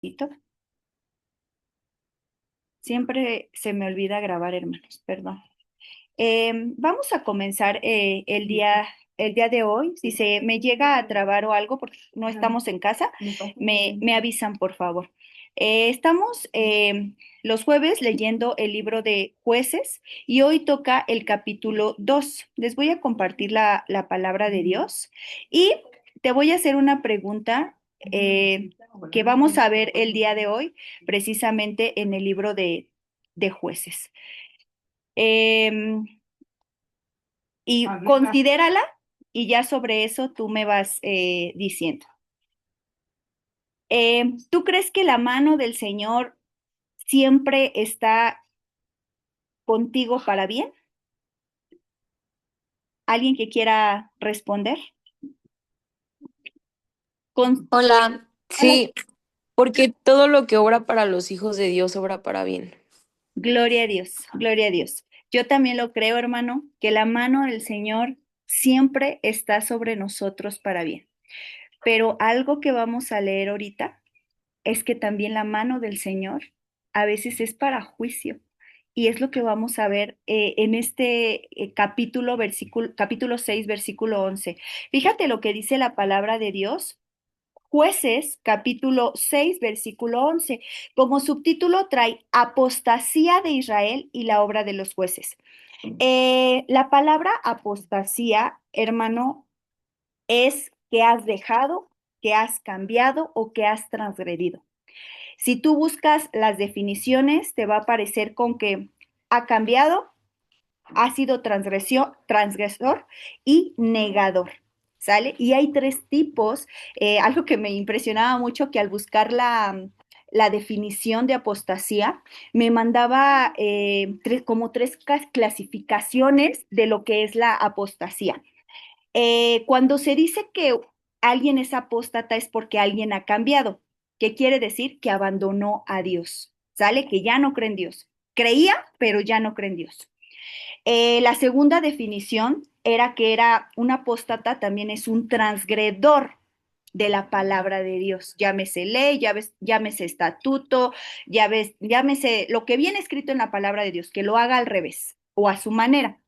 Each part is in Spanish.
Tito. Siempre se me olvida grabar, hermanos, perdón. Vamos a comenzar el día de hoy. Si se me llega a trabar o algo porque no estamos en casa, me avisan, por favor. Estamos los jueves leyendo el libro de Jueces y hoy toca el capítulo 2. Les voy a compartir la palabra de Dios y te voy a hacer una pregunta que vamos a ver el día de hoy, precisamente en el libro de Jueces. Em, y considérala y ya sobre eso tú me vas diciendo. ¿Tú crees que la mano del Señor siempre está contigo para bien? ¿Alguien que quiera responder? Con... Hola, Hola. sí, porque todo lo que obra para los hijos de Dios obra para bien. Gloria a Dios, gloria a Dios. Yo también lo creo, hermano, que la mano del Señor siempre está sobre nosotros para bien. Pero algo que vamos a leer ahorita es que también la mano del Señor a veces es para juicio. Y es lo que vamos a ver en este capítulo 6, versículo 11. Fíjate lo que dice la palabra de Dios. Jueces, capítulo 6, versículo 11. Como subtítulo trae Apostasía de Israel y la obra de los jueces. La palabra apostasía, hermano, es que has dejado, que has cambiado o que has transgredido. Si tú buscas las definiciones, te va a aparecer con que ha cambiado, ha sido transgresor y negador. ¿Sale? Y hay tres tipos. Algo que me impresionaba mucho que al buscar la definición de apostasía, me mandaba como tres clasificaciones de lo que es la apostasía. Cuando se dice que alguien es apóstata es porque alguien ha cambiado. ¿Qué quiere decir? Que abandonó a Dios. ¿Sale? Que ya no cree en Dios. Creía, pero ya no cree en Dios. La segunda definición era que era un apóstata, también es un transgredor de la palabra de Dios. Llámese ley, llámese estatuto, llámese lo que viene escrito en la palabra de Dios, que lo haga al revés o a su manera.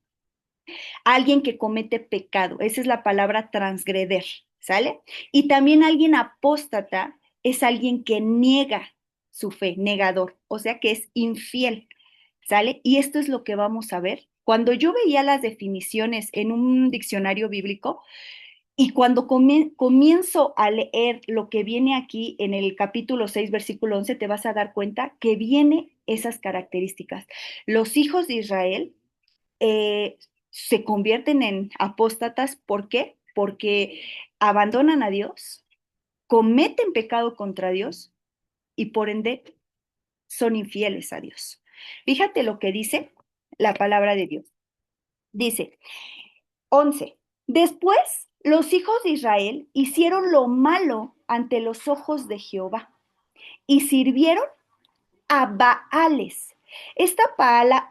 Alguien que comete pecado, esa es la palabra transgreder, ¿sale? Y también alguien apóstata es alguien que niega su fe, negador, o sea que es infiel, ¿sale? Y esto es lo que vamos a ver. Cuando yo veía las definiciones en un diccionario bíblico y cuando comienzo a leer lo que viene aquí en el capítulo 6, versículo 11, te vas a dar cuenta que viene esas características. Los hijos de Israel eh, se convierten en apóstatas. ¿Por qué? Porque abandonan a Dios, cometen pecado contra Dios y por ende son infieles a Dios. Fíjate lo que dice la palabra de Dios. Dice 11. Después los hijos de Israel hicieron lo malo ante los ojos de Jehová y sirvieron a Baales. Esta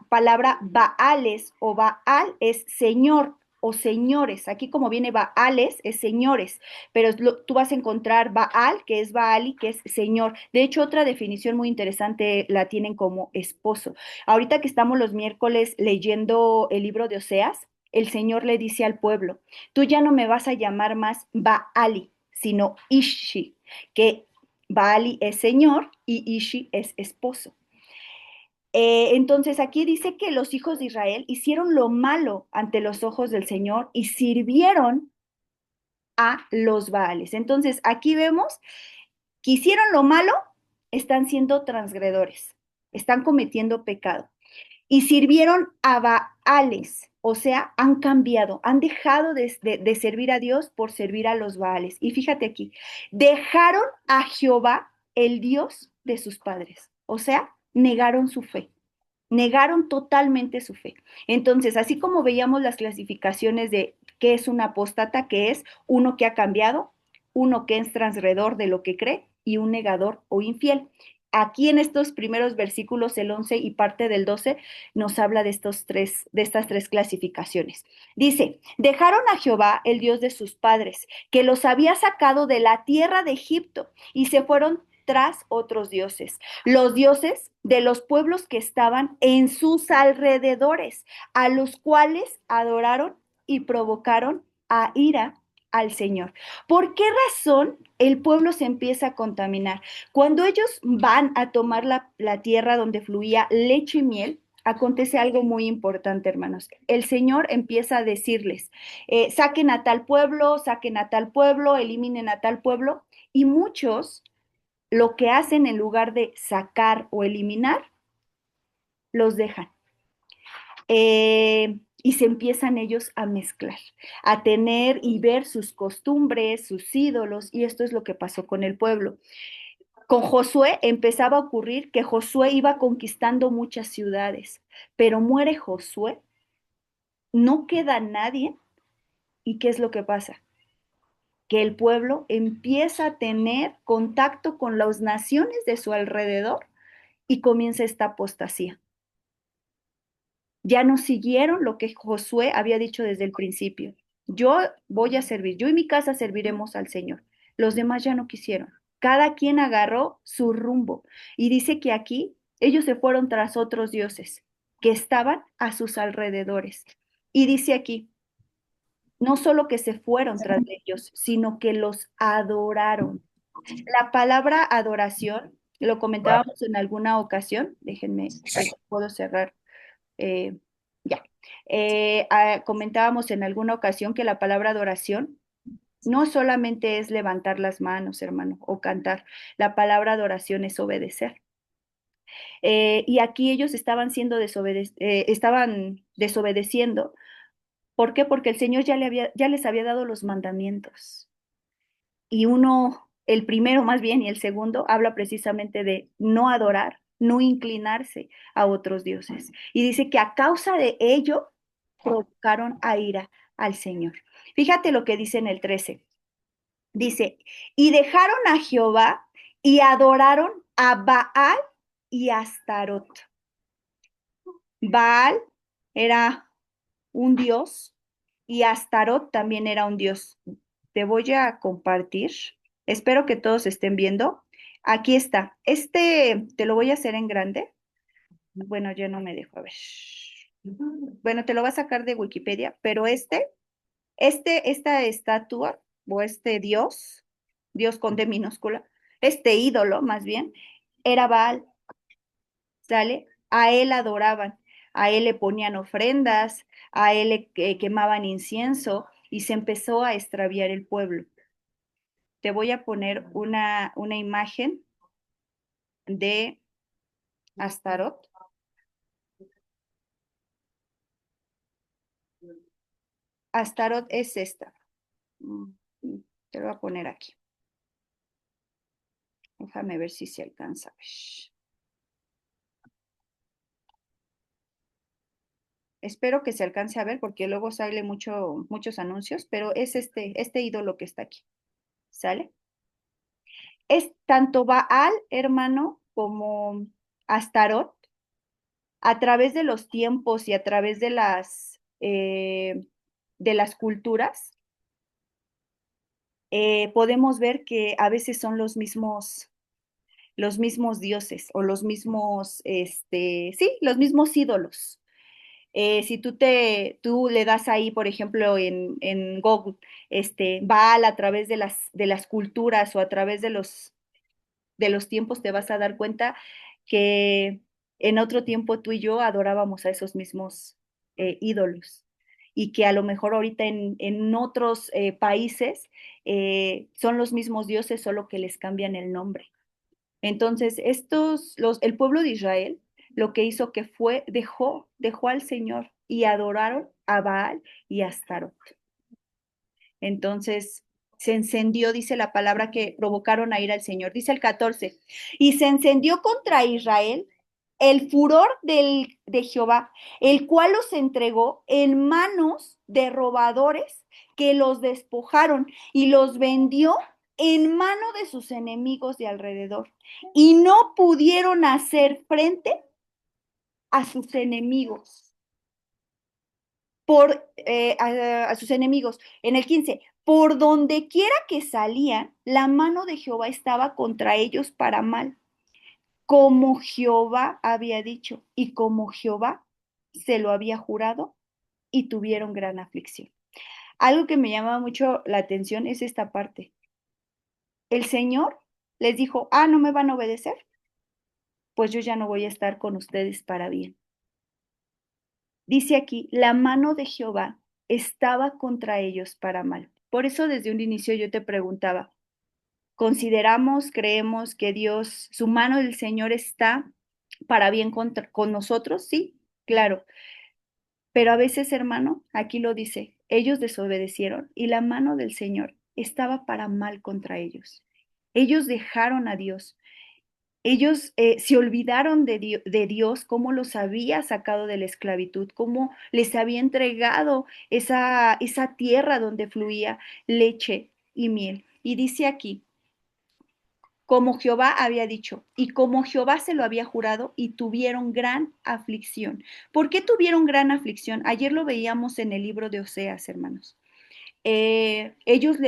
palabra Baales o Baal es señor o señores. Aquí como viene Baales es señores, pero tú vas a encontrar Baal, que es Baali, que es señor. De hecho, otra definición muy interesante la tienen como esposo. Ahorita que estamos los miércoles leyendo el libro de Oseas, el Señor le dice al pueblo, tú ya no me vas a llamar más Baali, sino Ishi, que Baali es señor y Ishi es esposo. Entonces aquí dice que los hijos de Israel hicieron lo malo ante los ojos del Señor y sirvieron a los Baales. Entonces aquí vemos que hicieron lo malo, están siendo transgredores, están cometiendo pecado y sirvieron a Baales, o sea, han cambiado, han dejado de servir a Dios por servir a los Baales. Y fíjate aquí, dejaron a Jehová, el Dios de sus padres, o sea, negaron su fe. Negaron totalmente su fe. Entonces, así como veíamos las clasificaciones de qué es un apóstata, que es uno que ha cambiado, uno que es transgredor de lo que cree y un negador o infiel. Aquí en estos primeros versículos, el 11 y parte del 12, nos habla de estas tres clasificaciones. Dice, dejaron a Jehová, el Dios de sus padres, que los había sacado de la tierra de Egipto y se fueron tras otros dioses, los dioses de los pueblos que estaban en sus alrededores, a los cuales adoraron y provocaron a ira al Señor. ¿Por qué razón el pueblo se empieza a contaminar? Cuando ellos van a tomar la tierra donde fluía leche y miel, acontece algo muy importante, hermanos. El Señor empieza a decirles, saquen a tal pueblo, eliminen a tal pueblo, y muchos lo que hacen en lugar de sacar o eliminar, los dejan. Y se empiezan ellos a mezclar, a tener y ver sus costumbres, sus ídolos, y esto es lo que pasó con el pueblo. Con Josué empezaba a ocurrir que Josué iba conquistando muchas ciudades, pero muere Josué, no queda nadie, ¿y qué es lo que pasa? Que el pueblo empieza a tener contacto con las naciones de su alrededor y comienza esta apostasía. Ya no siguieron lo que Josué había dicho desde el principio. Yo voy a servir, yo y mi casa serviremos al Señor. Los demás ya no quisieron. Cada quien agarró su rumbo. Y dice que aquí ellos se fueron tras otros dioses que estaban a sus alrededores. Y dice aquí, no solo que se fueron tras de ellos, sino que los adoraron. La palabra adoración, lo comentábamos en alguna ocasión, déjenme, puedo cerrar eh, ya. Comentábamos en alguna ocasión que la palabra adoración no solamente es levantar las manos, hermano, o cantar. La palabra adoración es obedecer. Y aquí ellos estaban desobedeciendo. ¿Por qué? Porque el Señor ya les había dado los mandamientos. Y el primero más bien y el segundo, habla precisamente de no adorar, no inclinarse a otros dioses. Y dice que a causa de ello provocaron a ira al Señor. Fíjate lo que dice en el 13. Dice, y dejaron a Jehová y adoraron a Baal y a Astarot. Baal era un dios y Astarot también era un dios. Te voy a compartir. Espero que todos estén viendo. Aquí está. Este te lo voy a hacer en grande. Bueno, ya no me dejo. A ver. Bueno, te lo va a sacar de Wikipedia, pero esta estatua o este dios, dios con D minúscula, este ídolo más bien, era Baal. ¿Sale? A él adoraban, a él le ponían ofrendas, a él le quemaban incienso y se empezó a extraviar el pueblo. Te voy a poner una imagen de Astarot. Astarot es esta. Mm, Te lo voy a poner aquí. Déjame ver si se alcanza a ver. Espero que se alcance a ver porque luego sale muchos anuncios, pero es este ídolo que está aquí. ¿Sale? Es tanto Baal, hermano, como Astarot, a través de los tiempos y a través de las culturas, podemos ver que a veces son los mismos dioses o sí, los mismos ídolos. Si tú le das ahí, por ejemplo, en Google, Baal a través de las culturas o a través de los tiempos, te vas a dar cuenta que en otro tiempo tú y yo adorábamos a esos mismos ídolos y que a lo mejor ahorita en otros países son los mismos dioses, solo que les cambian el nombre. Entonces, el pueblo de Israel, lo que hizo que dejó al Señor y adoraron a Baal y a Astarot. Entonces, se encendió, dice la palabra, que provocaron a ir al Señor. Dice el 14, y se encendió contra Israel el furor de Jehová, el cual los entregó en manos de robadores que los despojaron y los vendió en mano de sus enemigos de alrededor. Y no pudieron hacer frente a sus enemigos a sus enemigos. En el 15, Por donde quiera que salían, la mano de Jehová estaba contra ellos para mal, como Jehová había dicho y como Jehová se lo había jurado, y tuvieron gran aflicción. Algo que me llama mucho la atención es esta parte. El Señor les dijo, no me van a obedecer, pues yo ya no voy a estar con ustedes para bien. Dice aquí, la mano de Jehová estaba contra ellos para mal. Por eso desde un inicio yo te preguntaba, ¿consideramos, creemos que Dios, su mano del Señor está para bien con nosotros? Sí, claro. Pero a veces, hermano, aquí lo dice, ellos desobedecieron y la mano del Señor estaba para mal contra ellos. Ellos dejaron a Dios. Ellos se olvidaron de Dios, cómo los había sacado de la esclavitud, cómo les había entregado esa tierra donde fluía leche y miel. Y dice aquí, como Jehová había dicho, y como Jehová se lo había jurado, y tuvieron gran aflicción. ¿Por qué tuvieron gran aflicción? Ayer lo veíamos en el libro de Oseas, hermanos. Ellos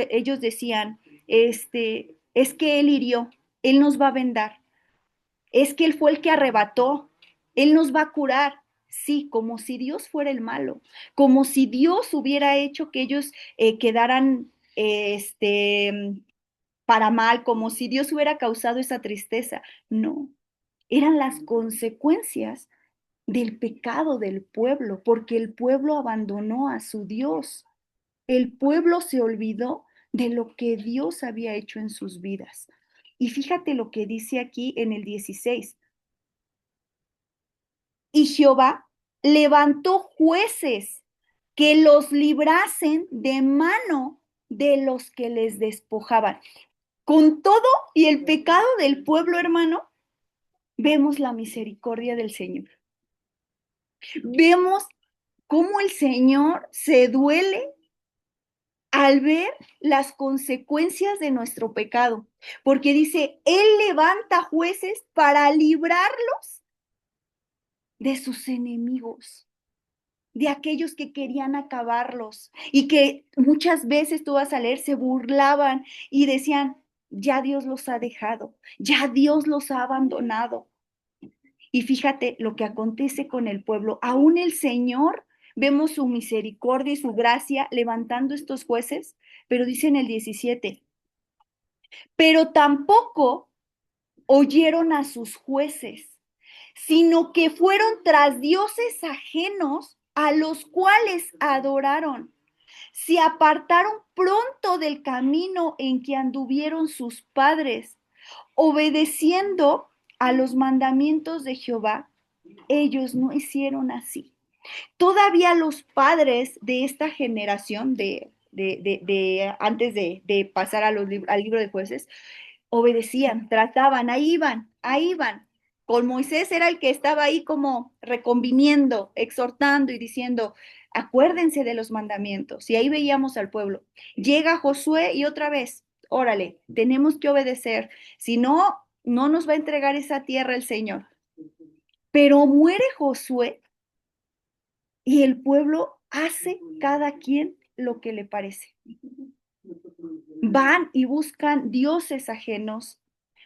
decían, es que Él hirió, Él nos va a vendar, es que Él fue el que arrebató, Él nos va a curar. Sí, como si Dios fuera el malo, como si Dios hubiera hecho que ellos quedaran para mal, como si Dios hubiera causado esa tristeza. No, eran las consecuencias del pecado del pueblo, porque el pueblo abandonó a su Dios. El pueblo se olvidó de lo que Dios había hecho en sus vidas. Y fíjate lo que dice aquí en el 16. Y Jehová levantó jueces que los librasen de mano de los que les despojaban. Con todo y el pecado del pueblo, hermano, vemos la misericordia del Señor. Vemos cómo el Señor se duele al ver las consecuencias de nuestro pecado, porque dice, Él levanta jueces para librarlos de sus enemigos, de aquellos que querían acabarlos y que muchas veces tú vas a leer, se burlaban y decían, ya Dios los ha dejado, ya Dios los ha abandonado. Y fíjate lo que acontece con el pueblo. Aún el Señor, vemos su misericordia y su gracia levantando estos jueces, pero dice en el 17, pero tampoco oyeron a sus jueces, sino que fueron tras dioses ajenos a los cuales adoraron. Se apartaron pronto del camino en que anduvieron sus padres, obedeciendo a los mandamientos de Jehová. Ellos no hicieron así. Todavía los padres de esta generación, antes de pasar al libro de jueces, obedecían, trataban, ahí iban. Con Moisés era el que estaba ahí como reconviniendo, exhortando y diciendo, acuérdense de los mandamientos. Y ahí veíamos al pueblo. Llega Josué y otra vez, órale, tenemos que obedecer. Si no, no nos va a entregar esa tierra el Señor. Pero muere Josué y el pueblo hace cada quien lo que le parece. Van y buscan dioses ajenos,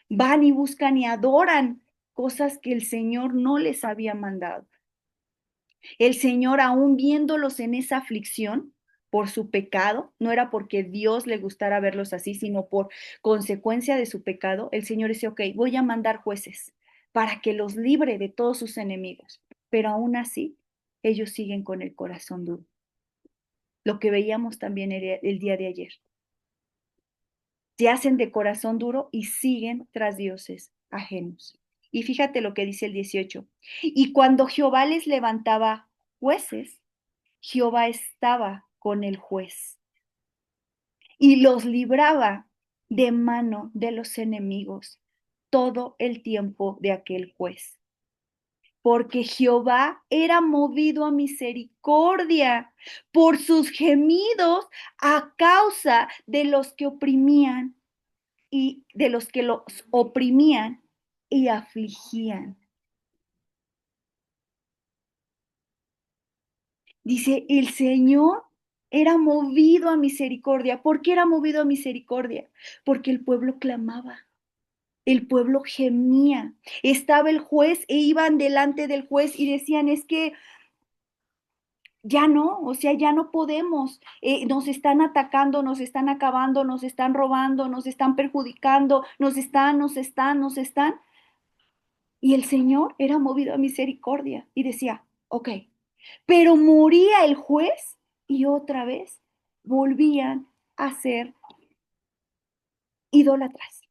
van y buscan y adoran cosas que el Señor no les había mandado. El Señor, aún viéndolos en esa aflicción por su pecado, no era porque Dios le gustara verlos así, sino por consecuencia de su pecado, el Señor dice, ok, voy a mandar jueces para que los libre de todos sus enemigos. Pero aún así, ellos siguen con el corazón duro. Lo que veíamos también el día de ayer. Se hacen de corazón duro y siguen tras dioses ajenos. Y fíjate lo que dice el 18. Y cuando Jehová les levantaba jueces, Jehová estaba con el juez y los libraba de mano de los enemigos todo el tiempo de aquel juez. Porque Jehová era movido a misericordia por sus gemidos a causa de los que oprimían y de los que los oprimían y afligían. Dice, el Señor era movido a misericordia. ¿Por qué era movido a misericordia? Porque el pueblo clamaba. El pueblo gemía. Estaba el juez e iban delante del juez y decían, es que ya no, o sea, ya no podemos, nos están atacando, nos están acabando, nos están robando, nos están perjudicando, nos están. Y el Señor era movido a misericordia y decía, ok, pero moría el juez y otra vez volvían a ser idólatras.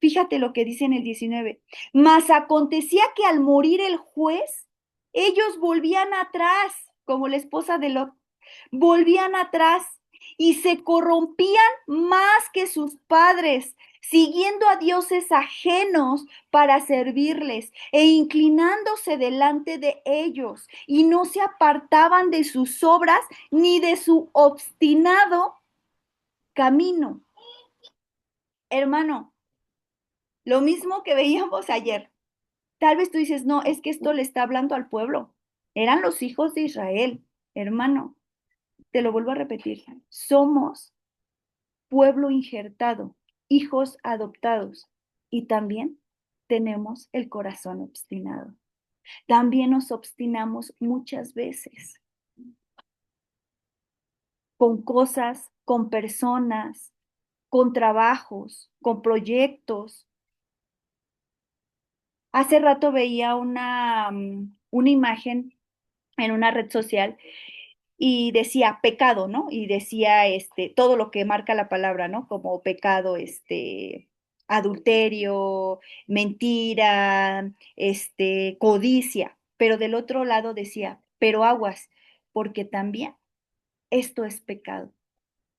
Fíjate lo que dice en el 19. Mas acontecía que al morir el juez, ellos volvían atrás, como la esposa de Lot, volvían atrás y se corrompían más que sus padres, siguiendo a dioses ajenos para servirles e inclinándose delante de ellos, y no se apartaban de sus obras ni de su obstinado camino. Hermano, lo mismo que veíamos ayer. Tal vez tú dices, no, es que esto le está hablando al pueblo. Eran los hijos de Israel, hermano. Te lo vuelvo a repetir. Somos pueblo injertado, hijos adoptados. Y también tenemos el corazón obstinado. También nos obstinamos muchas veces con cosas, con personas, con trabajos, con proyectos. Hace rato veía una imagen en una red social y decía pecado, ¿no? Y decía todo lo que marca la palabra, ¿no? Como pecado, adulterio, mentira, codicia. Pero del otro lado decía, pero aguas, porque también esto es pecado.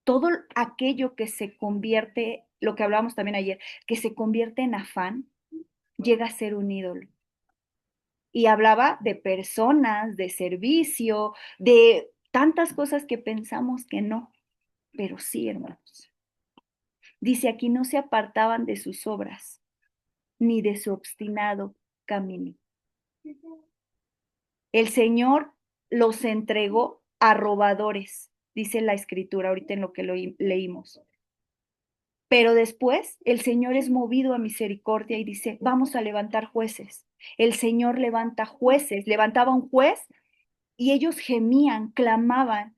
Todo aquello que se convierte, lo que hablábamos también ayer, que se convierte en afán, llega a ser un ídolo. Y hablaba de personas, de servicio, de tantas cosas que pensamos que no, pero sí, hermanos. Dice aquí, no se apartaban de sus obras, ni de su obstinado camino. El Señor los entregó a robadores, dice la escritura, ahorita en lo que leímos. Pero después el Señor es movido a misericordia y dice, vamos a levantar jueces. El Señor levanta jueces, levantaba un juez y ellos gemían, clamaban.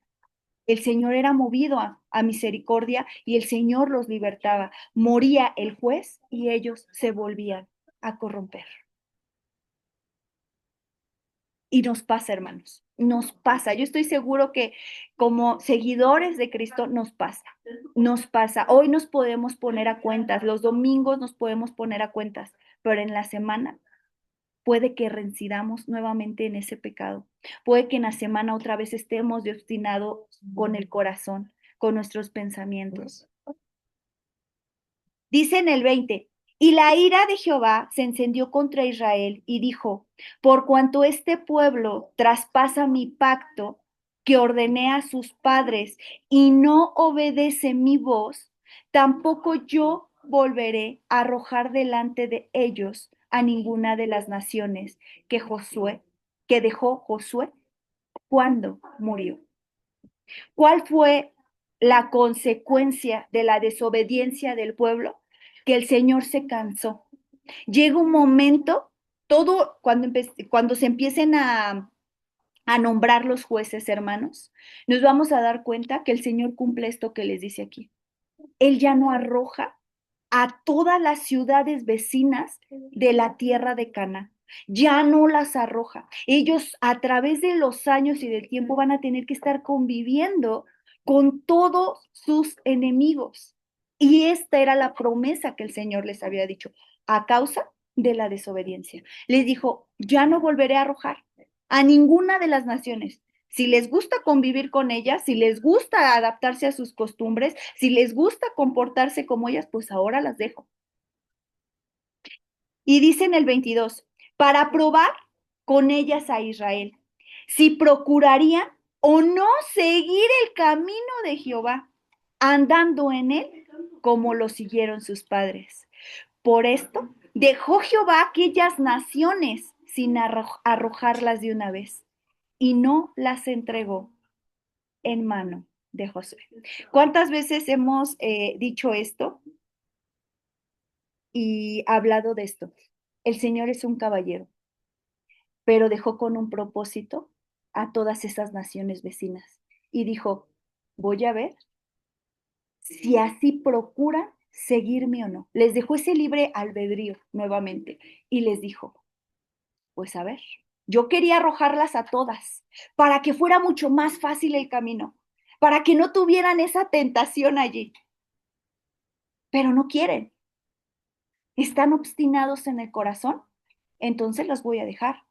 El Señor era movido a misericordia y el Señor los libertaba. Moría el juez y ellos se volvían a corromper. Y nos pasa, hermanos, nos pasa. Yo estoy seguro que como seguidores de Cristo nos pasa, nos pasa. Hoy nos podemos poner a cuentas, los domingos nos podemos poner a cuentas, pero en la semana puede que reincidamos nuevamente en ese pecado. Puede que en la semana otra vez estemos de obstinado con el corazón, con nuestros pensamientos. Dice en el 20, y la ira de Jehová se encendió contra Israel y dijo, por cuanto este pueblo traspasa mi pacto que ordené a sus padres y no obedece mi voz, tampoco yo volveré a arrojar delante de ellos a ninguna de las naciones que dejó Josué cuando murió. ¿Cuál fue la consecuencia de la desobediencia del pueblo? Que el Señor se cansó. Llega un momento, cuando se empiecen a nombrar los jueces, hermanos, nos vamos a dar cuenta que el Señor cumple esto que les dice aquí. Él ya no arroja a todas las ciudades vecinas de la tierra de Canaán. Ya no las arroja. Ellos a través de los años y del tiempo van a tener que estar conviviendo con todos sus enemigos. Y esta era la promesa que el Señor les había dicho a causa de la desobediencia. Les dijo, ya no volveré a arrojar a ninguna de las naciones. Si les gusta convivir con ellas, si les gusta adaptarse a sus costumbres, si les gusta comportarse como ellas, pues ahora las dejo. Y dice en el 22, para probar con ellas a Israel, si procurarían o no seguir el camino de Jehová, andando en él como lo siguieron sus padres. Por esto dejó Jehová aquellas naciones sin arrojarlas de una vez. y no las entregó en mano de Josué. ¿Cuántas veces hemos dicho esto y hablado de esto? El Señor es un caballero, pero dejó con un propósito a todas esas naciones vecinas y dijo, voy a ver si así procuran seguirme o no. Les dejó ese libre albedrío nuevamente y les dijo, pues a ver, yo quería arrojarlas a todas para que fuera mucho más fácil el camino, para que no tuvieran esa tentación allí, pero no quieren, están obstinados en el corazón, entonces las voy a dejar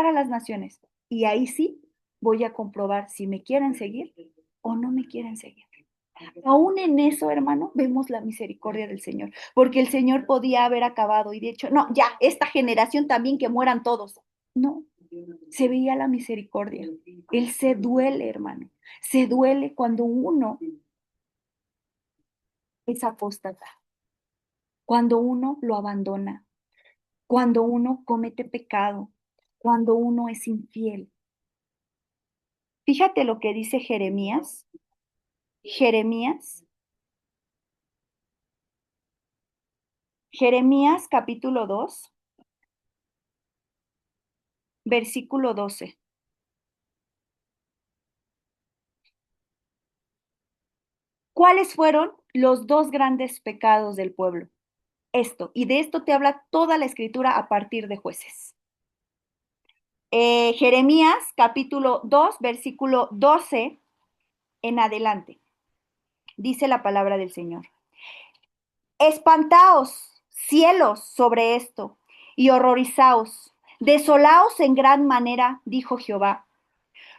a las naciones y ahí sí voy a comprobar si me quieren seguir o no me quieren seguir. Aún en eso, hermano, vemos la misericordia del Señor, porque el Señor podía haber acabado y de hecho, no, ya, esta generación también que mueran todos. No, se veía la misericordia. Él se duele, hermano, se duele cuando uno es apóstata, cuando uno lo abandona, cuando uno comete pecado, cuando uno es infiel. Fíjate lo que dice Jeremías. Jeremías, Jeremías capítulo 2, versículo 12. ¿Cuáles fueron los dos grandes pecados del pueblo? Esto, y de esto te habla toda la escritura a partir de Jueces. Jeremías capítulo 2, versículo 12 en adelante. Dice la palabra del Señor. Espantaos, cielos, sobre esto, y horrorizaos, desolaos en gran manera, dijo Jehová,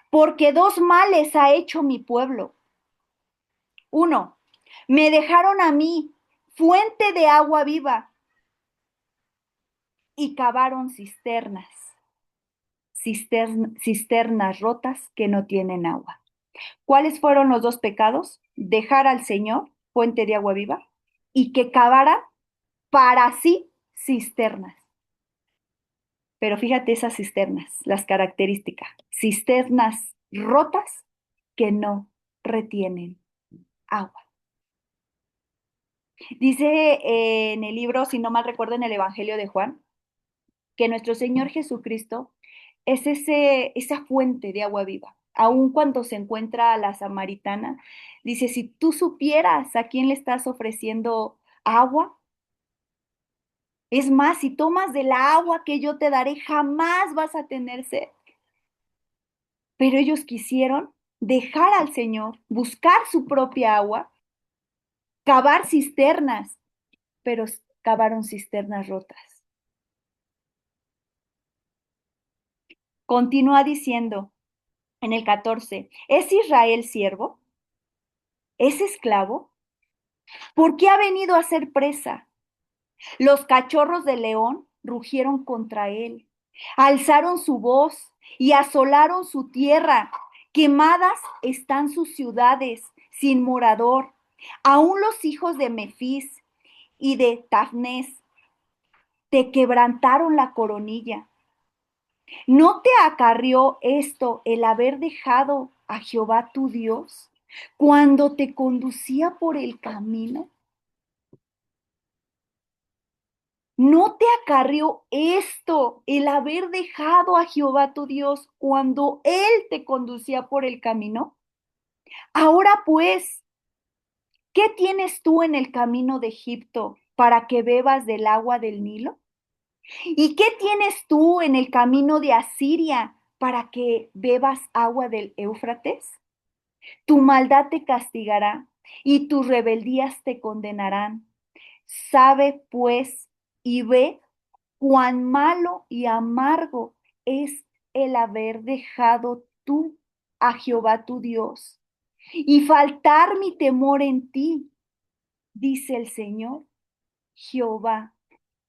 porque dos males ha hecho mi pueblo. Uno, me dejaron a mí, fuente de agua viva, y cavaron cisternas rotas que no tienen agua. ¿Cuáles fueron los dos pecados? Dejar al Señor, fuente de agua viva, y que cavara para sí cisternas. Pero fíjate esas cisternas, las características. Cisternas rotas que no retienen agua. Dice en el libro, si no mal recuerdo, en el Evangelio de Juan, que nuestro Señor Jesucristo es esa fuente de agua viva. Aun cuando se encuentra a la samaritana, dice, si tú supieras a quién le estás ofreciendo agua, es más, si tomas del agua que yo te daré, jamás vas a tener sed. Pero ellos quisieron dejar al Señor, buscar su propia agua, cavar cisternas, pero cavaron cisternas rotas. Continúa diciendo en el 14, ¿es Israel siervo? ¿Es esclavo? ¿Por qué ha venido a ser presa? Los cachorros de león rugieron contra él, alzaron su voz y asolaron su tierra. Quemadas están sus ciudades sin morador. Aún los hijos de Mefis y de Tafnés te quebrantaron la coronilla. ¿No te acarrió esto el haber dejado a Jehová tu Dios cuando te conducía por el camino? ¿No te acarrió esto el haber dejado a Jehová tu Dios cuando Él te conducía por el camino? Ahora pues, ¿qué tienes tú en el camino de Egipto para que bebas del agua del Nilo? ¿Y qué tienes tú en el camino de Asiria para que bebas agua del Éufrates? Tu maldad te castigará y tus rebeldías te condenarán. Sabe pues y ve cuán malo y amargo es el haber dejado tú a Jehová tu Dios y faltar mi temor en ti, dice el Señor, Jehová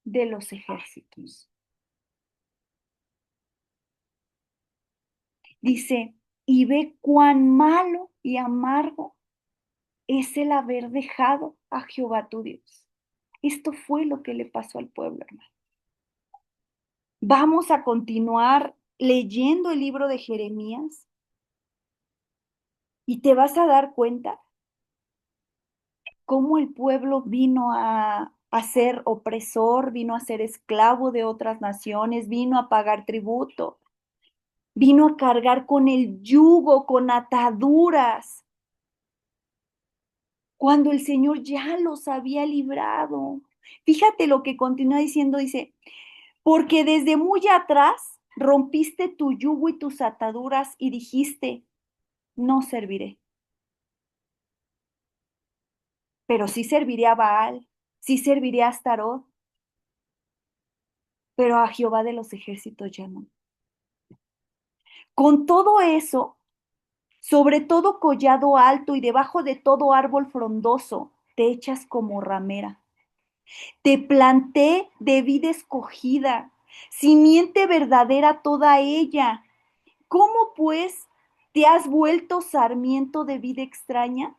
de los ejércitos. Dice, y ve cuán malo y amargo es el haber dejado a Jehová tu Dios. Esto fue lo que le pasó al pueblo, hermano. Vamos a continuar leyendo el libro de Jeremías y te vas a dar cuenta cómo el pueblo vino a ser opresor, vino a ser esclavo de otras naciones, vino a pagar tributo, vino a cargar con el yugo, con ataduras, cuando el Señor ya los había librado. Fíjate lo que continúa diciendo, dice, porque desde muy atrás rompiste tu yugo y tus ataduras y dijiste, no serviré, pero sí serviré a Baal, sí serviré a Astarot, pero a Jehová de los ejércitos ya no. Con todo eso, sobre todo collado alto y debajo de todo árbol frondoso, te echas como ramera. Te planté de vida escogida, simiente verdadera toda ella. ¿Cómo pues te has vuelto sarmiento de vida extraña?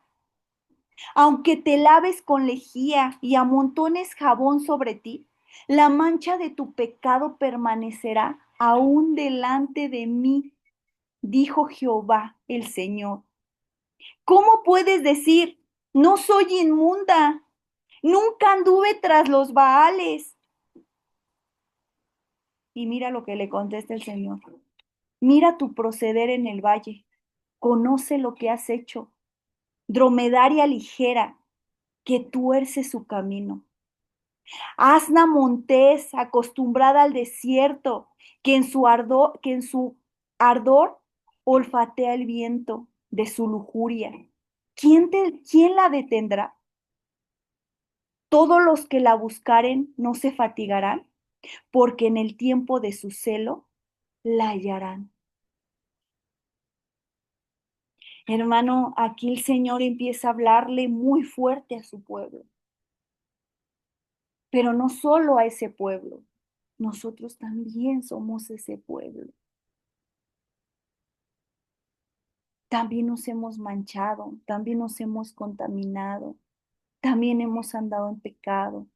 Aunque te laves con lejía y amontones jabón sobre ti, la mancha de tu pecado permanecerá aún delante de mí, dijo Jehová el Señor. ¿Cómo puedes decir, no soy inmunda? Nunca anduve tras los Baales. Y mira lo que le contesta el Señor. Mira tu proceder en el valle. Conoce lo que has hecho. Dromedaria ligera que tuerce su camino. Asna montés acostumbrada al desierto, que en su ardor olfatea el viento de su lujuria. ¿Quién la detendrá? Todos los que la buscaren no se fatigarán, porque en el tiempo de su celo la hallarán. Hermano, aquí el Señor empieza a hablarle muy fuerte a su pueblo, pero no solo a ese pueblo, nosotros también somos ese pueblo. También nos hemos manchado, también nos hemos contaminado, también hemos andado en pecado.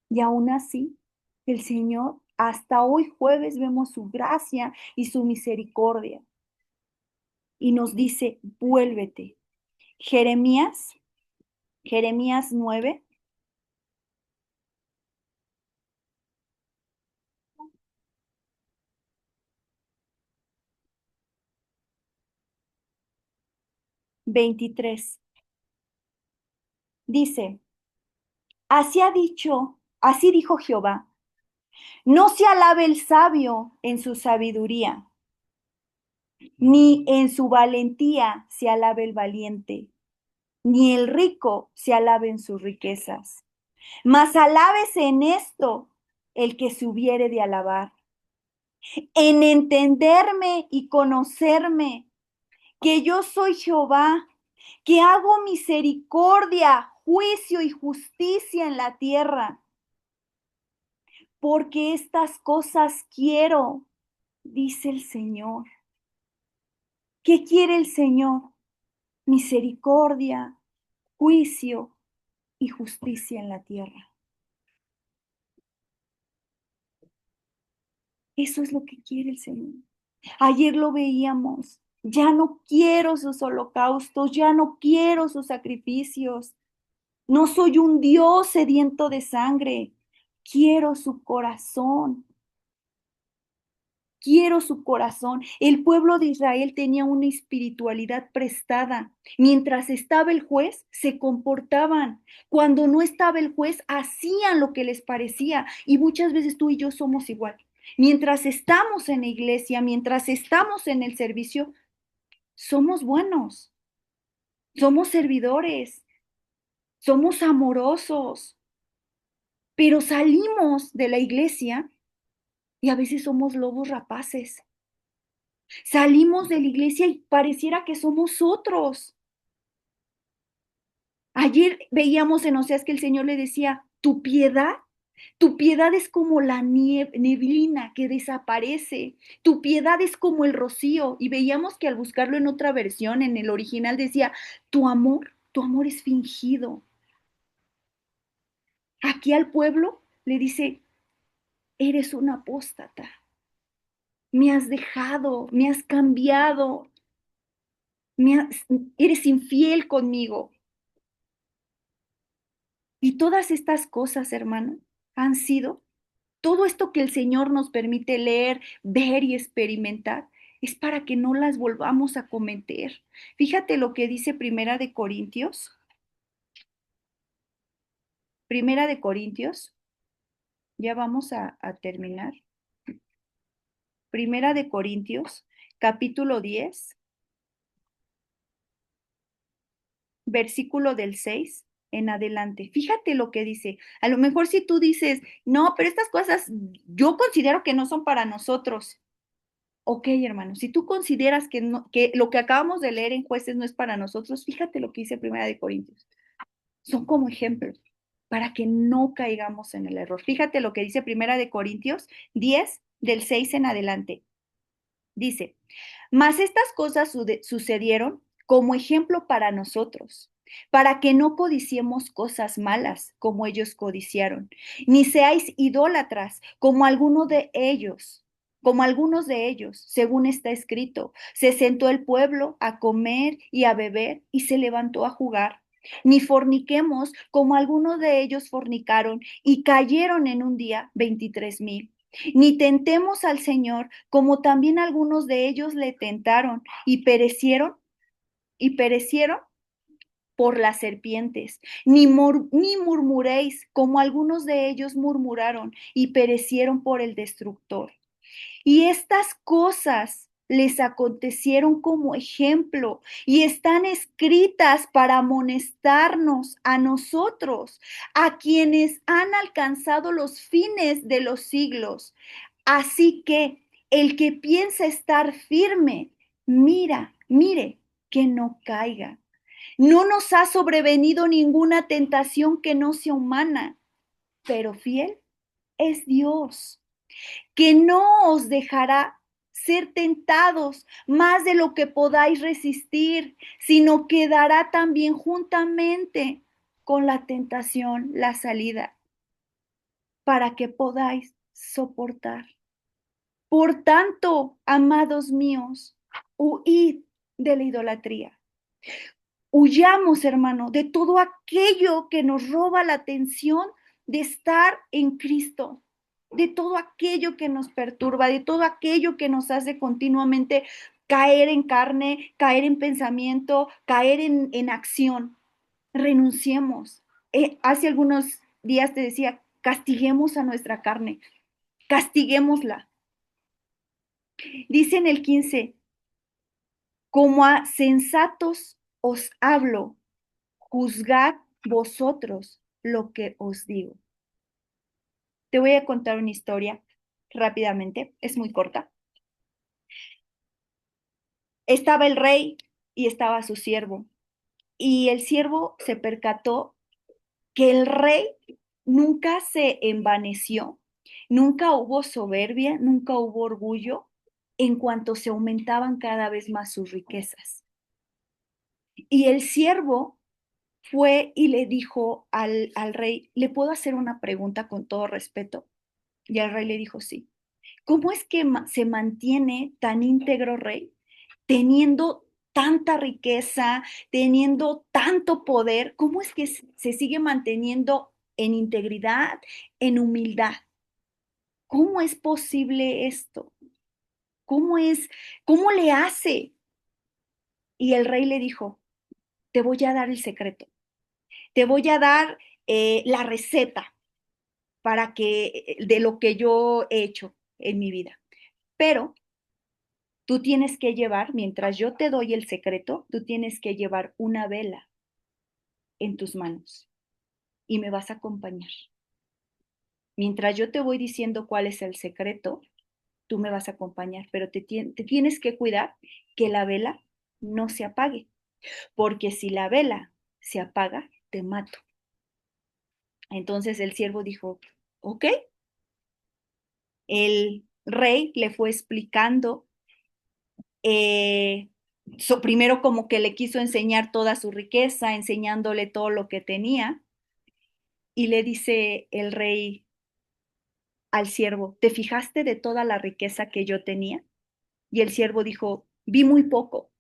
Y aún así, el Señor, hasta hoy jueves vemos su gracia y su misericordia. Y nos dice, vuélvete. Jeremías, Jeremías 9, 23. Dice, así dijo Jehová, no se alabe el sabio en su sabiduría, ni en su valentía se alabe el valiente, ni el rico se alabe en sus riquezas, mas alábese en esto el que se hubiere de alabar, en entenderme y conocerme, que yo soy Jehová, que hago misericordia, juicio y justicia en la tierra, porque estas cosas quiero, dice el Señor. ¿Qué quiere el Señor? Misericordia, juicio y justicia en la tierra. Eso es lo que quiere el Señor. Ayer lo veíamos. Ya no quiero sus holocaustos, ya no quiero sus sacrificios. No soy un Dios sediento de sangre. Quiero su corazón. Quiero su corazón. El pueblo de Israel tenía una espiritualidad prestada. Mientras estaba el juez, se comportaban. Cuando no estaba el juez, hacían lo que les parecía. Y muchas veces tú y yo somos igual. Mientras estamos en la iglesia, mientras estamos en el servicio, somos buenos, somos servidores, somos amorosos, pero salimos de la iglesia y a veces somos lobos rapaces. Salimos de la iglesia y pareciera que somos otros. Ayer veíamos en Oseas que el Señor le decía, tu piedad es como la neblina que desaparece, tu piedad es como el rocío. Y veíamos que al buscarlo en otra versión, en el original decía, tu amor es fingido. Aquí al pueblo le dice, eres un apóstata. me has dejado, me has cambiado, me has- eres infiel conmigo. Y todas estas cosas, hermano, han sido, todo esto que el Señor nos permite leer, ver y experimentar, es para que no las volvamos a cometer. Fíjate lo que dice Primera de Corintios, ya vamos a terminar. Primera de Corintios, capítulo 10, versículo del 6 en adelante. Fíjate lo que dice. A lo mejor si tú dices, no, pero estas cosas yo considero que no son para nosotros. Ok, hermano, si tú consideras que, no, que lo que acabamos de leer en Jueces no es para nosotros, fíjate lo que dice Primera de Corintios. Son como ejemplos para que no caigamos en el error. Fíjate lo que dice Primera de Corintios 10 del 6 en adelante. Dice, mas estas cosas sucedieron como ejemplo para nosotros, para que no codiciemos cosas malas como ellos codiciaron, ni seáis idólatras como algunos de ellos, según está escrito, se sentó el pueblo a comer y a beber y se levantó a jugar. Ni forniquemos como algunos de ellos fornicaron y cayeron en un día 23,000. Ni tentemos al Señor, como también algunos de ellos le tentaron y perecieron por las serpientes. Ni murmuréis, como algunos de ellos murmuraron y perecieron por el destructor. Y estas cosas les acontecieron como ejemplo y están escritas para amonestarnos a nosotros, a quienes han alcanzado los fines de los siglos. Así que el que piensa estar firme, mire que no caiga. No nos ha sobrevenido ninguna tentación que no sea humana, pero fiel es Dios, que no os dejará ser tentados más de lo que podáis resistir, sino que dará también juntamente con la tentación la salida para que podáis soportar. Por tanto, amados míos, huid de la idolatría. Huyamos, hermano, de todo aquello que nos roba la atención de estar en Cristo, de todo aquello que nos perturba, de todo aquello que nos hace continuamente caer en carne, caer en pensamiento, caer en acción. Renunciemos. Hace algunos días te decía, castiguemos a nuestra carne, castiguémosla. Dice en el 15, como a sensatos os hablo, juzgad vosotros lo que os digo. Te voy a contar una historia rápidamente, es muy corta. Estaba el rey y estaba su siervo, y el siervo se percató que el rey nunca se envaneció, nunca hubo soberbia, nunca hubo orgullo en cuanto se aumentaban cada vez más sus riquezas. Y el siervo fue y le dijo al rey, ¿le puedo hacer una pregunta con todo respeto? Y el rey le dijo, sí. ¿Cómo es que se mantiene tan íntegro rey, teniendo tanta riqueza, teniendo tanto poder? ¿Cómo es que se sigue manteniendo en integridad, en humildad? ¿Cómo es posible esto? ¿Cómo es, cómo le hace? Y el rey le dijo, te voy a dar el secreto, te voy a dar la receta para que de lo que yo he hecho en mi vida. Pero tú tienes que llevar, mientras yo te doy el secreto, tú tienes que llevar una vela en tus manos y me vas a acompañar. Mientras yo te voy diciendo cuál es el secreto, tú me vas a acompañar, pero te tienes que cuidar que la vela no se apague, porque si la vela se apaga, te mato. Entonces el siervo dijo, ok, el rey le fue explicando, primero como que le quiso enseñar toda su riqueza, enseñándole todo lo que tenía, y le dice el rey al siervo, ¿te fijaste de toda la riqueza que yo tenía? Y el siervo dijo, vi muy poco.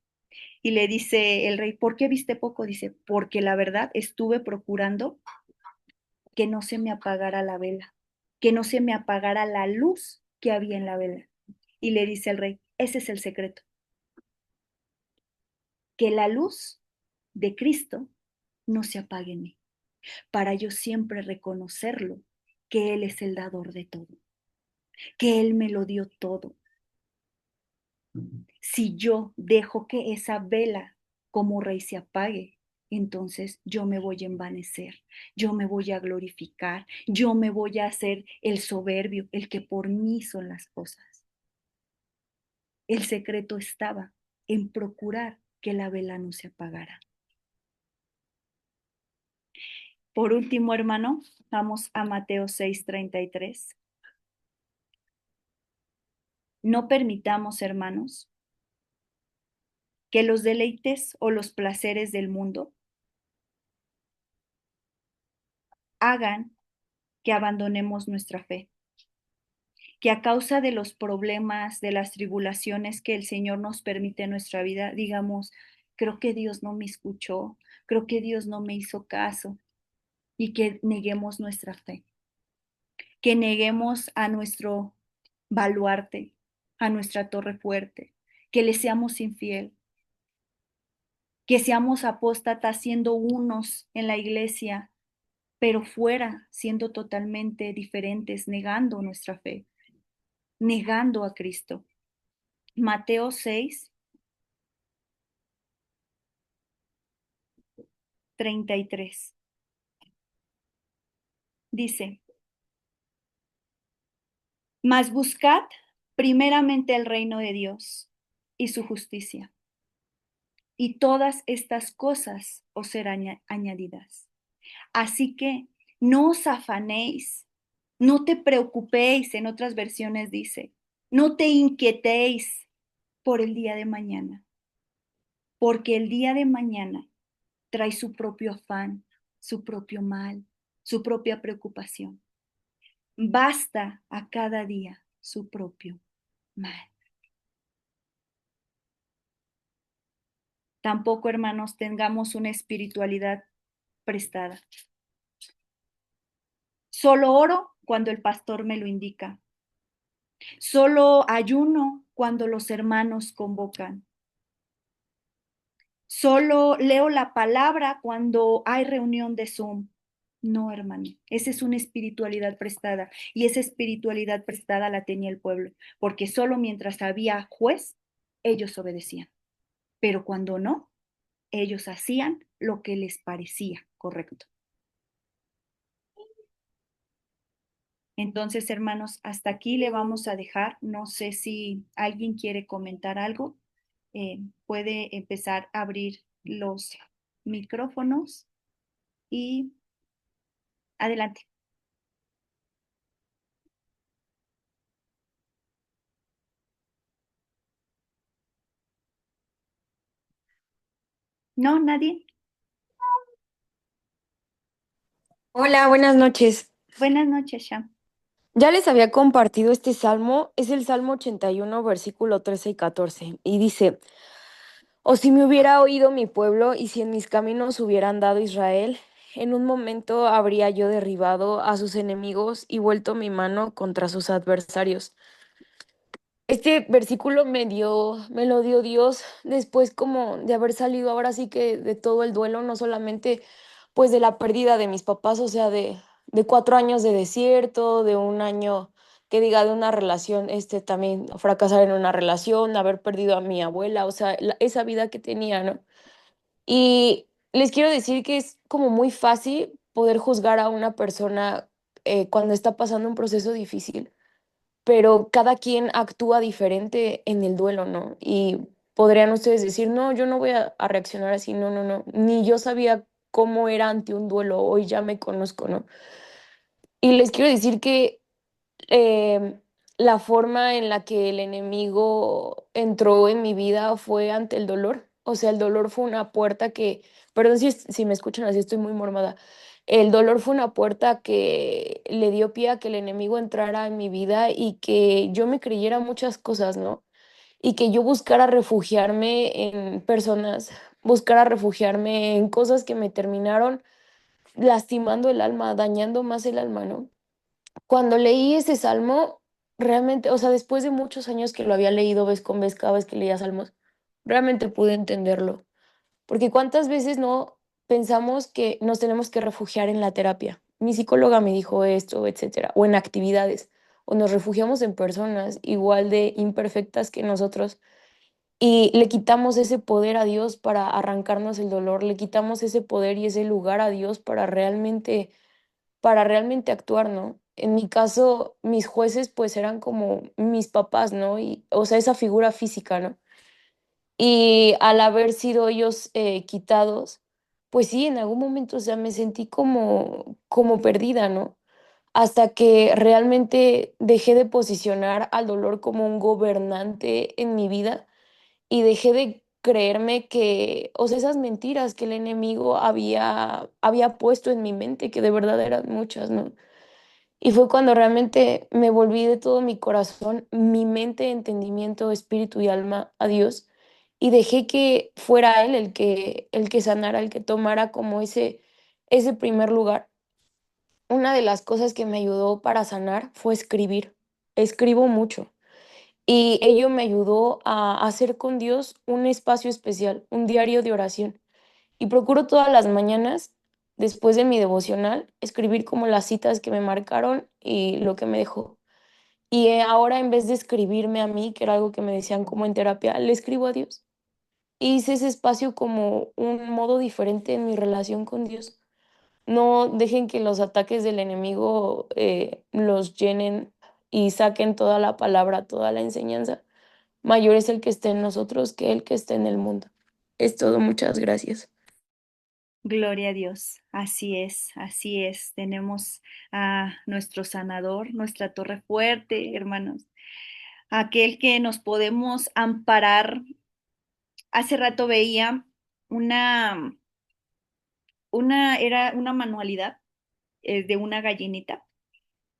Y le dice el rey, ¿por qué viste poco? Dice, porque la verdad estuve procurando que no se me apagara la vela, que no se me apagara la luz que había en la vela. Y le dice el rey, ese es el secreto, que la luz de Cristo no se apague en mí, para yo siempre reconocerlo, que Él es el dador de todo, que Él me lo dio todo. Si yo dejo que esa vela como rey se apague, entonces yo me voy a envanecer, yo me voy a glorificar, yo me voy a hacer el soberbio, el que por mí son las cosas. El secreto estaba en procurar que la vela no se apagara. Por último, hermano, vamos a Mateo 6:33. No permitamos, hermanos, que los deleites o los placeres del mundo hagan que abandonemos nuestra fe, que a causa de los problemas, de las tribulaciones que el Señor nos permite en nuestra vida, digamos, creo que Dios no me escuchó, creo que Dios no me hizo caso, y que neguemos nuestra fe, que neguemos a nuestro baluarte, a nuestra torre fuerte, que le seamos infiel, que seamos apóstatas siendo unos en la iglesia, pero fuera siendo totalmente diferentes, negando nuestra fe, negando a Cristo. Mateo 6:33 dice, mas buscad primeramente el reino de Dios y su justicia, y todas estas cosas os serán añadidas. Así que no os afanéis, no te preocupéis, en otras versiones dice, no te inquietéis por el día de mañana, porque el día de mañana trae su propio afán, su propio mal, su propia preocupación. Basta a cada día su propio mal. Tampoco, hermanos, tengamos una espiritualidad prestada. Solo oro cuando el pastor me lo indica. Solo ayuno cuando los hermanos convocan. Solo leo la palabra cuando hay reunión de Zoom. No, hermano, esa es una espiritualidad prestada y esa espiritualidad prestada la tenía el pueblo, porque solo mientras había juez, ellos obedecían, pero cuando no, ellos hacían lo que les parecía correcto. Entonces, hermanos, hasta aquí le vamos a dejar. No sé si alguien quiere comentar algo. Puede empezar a abrir los micrófonos y adelante. No, nadie. Hola, buenas noches. Buenas noches, Sham. Ya les había compartido este salmo, es el Salmo 81, versículo 13 y 14, y dice, o si me hubiera oído mi pueblo y si en mis caminos hubiera andado Israel, en un momento habría yo derribado a sus enemigos y vuelto mi mano contra sus adversarios. Este versículo me lo dio Dios después como de haber salido ahora sí que de todo el duelo, no solamente pues de la pérdida de mis papás, o sea, de 4 años de desierto, de un año que diga de una relación, también fracasar en una relación, haber perdido a mi abuela, o sea, esa vida que tenía, ¿no? Y les quiero decir que es como muy fácil poder juzgar a una persona cuando está pasando un proceso difícil, pero cada quien actúa diferente en el duelo, ¿no? Y podrían ustedes decir, no, yo no voy a reaccionar así, no, no, no, ni yo sabía cómo era ante un duelo, hoy ya me conozco, ¿no? Y les quiero decir que em, la forma en la que el enemigo entró en mi vida fue ante el dolor, o sea, el dolor fue una puerta que, perdón si me escuchan así, estoy muy mormada, El dolor fue una puerta que le dio pie a que el enemigo entrara en mi vida y que yo me creyera muchas cosas, ¿no? Y que yo buscara refugiarme en personas, buscara refugiarme en cosas que me terminaron lastimando el alma, dañando más el alma, ¿no? Cuando leí ese salmo, realmente, o sea, después de muchos años que lo había leído vez con vez, cada vez que leía salmos, realmente pude entenderlo. Porque cuántas veces no pensamos que nos tenemos que refugiar en la terapia. Mi psicóloga me dijo esto, etcétera, o en actividades, o nos refugiamos en personas igual de imperfectas que nosotros y le quitamos ese poder a Dios para arrancarnos el dolor, le quitamos ese poder y ese lugar a Dios para realmente actuar, ¿no? En mi caso, mis jueces pues eran como mis papás, ¿no? Y, o sea, esa figura física, ¿no? Y al haber sido ellos quitados, pues sí, en algún momento, o sea, me sentí como perdida, ¿no? Hasta que realmente dejé de posicionar al dolor como un gobernante en mi vida y dejé de creerme que, o sea, esas mentiras que el enemigo había puesto en mi mente, que de verdad eran muchas, ¿no? Y fue cuando realmente me volví de todo mi corazón, mi mente, entendimiento, espíritu y alma a Dios, y dejé que fuera Él el que sanara, el que tomara como ese primer lugar. Una de las cosas que me ayudó para sanar fue escribir. Escribo mucho. Y ello me ayudó a hacer con Dios un espacio especial, un diario de oración. Y procuro todas las mañanas, después de mi devocional, escribir como las citas que me marcaron y lo que me dejó. Y ahora en vez de escribirme a mí, que era algo que me decían como en terapia, le escribo a Dios. Y hice ese espacio como un modo diferente en mi relación con Dios. No dejen que los ataques del enemigo los llenen y saquen toda la palabra, toda la enseñanza. Mayor es el que esté en nosotros que el que esté en el mundo. Es todo, muchas gracias. Gloria a Dios, así es, así es. Tenemos a nuestro sanador, nuestra torre fuerte, hermanos, aquel que nos podemos amparar. Hace rato veía una, era una manualidad de una gallinita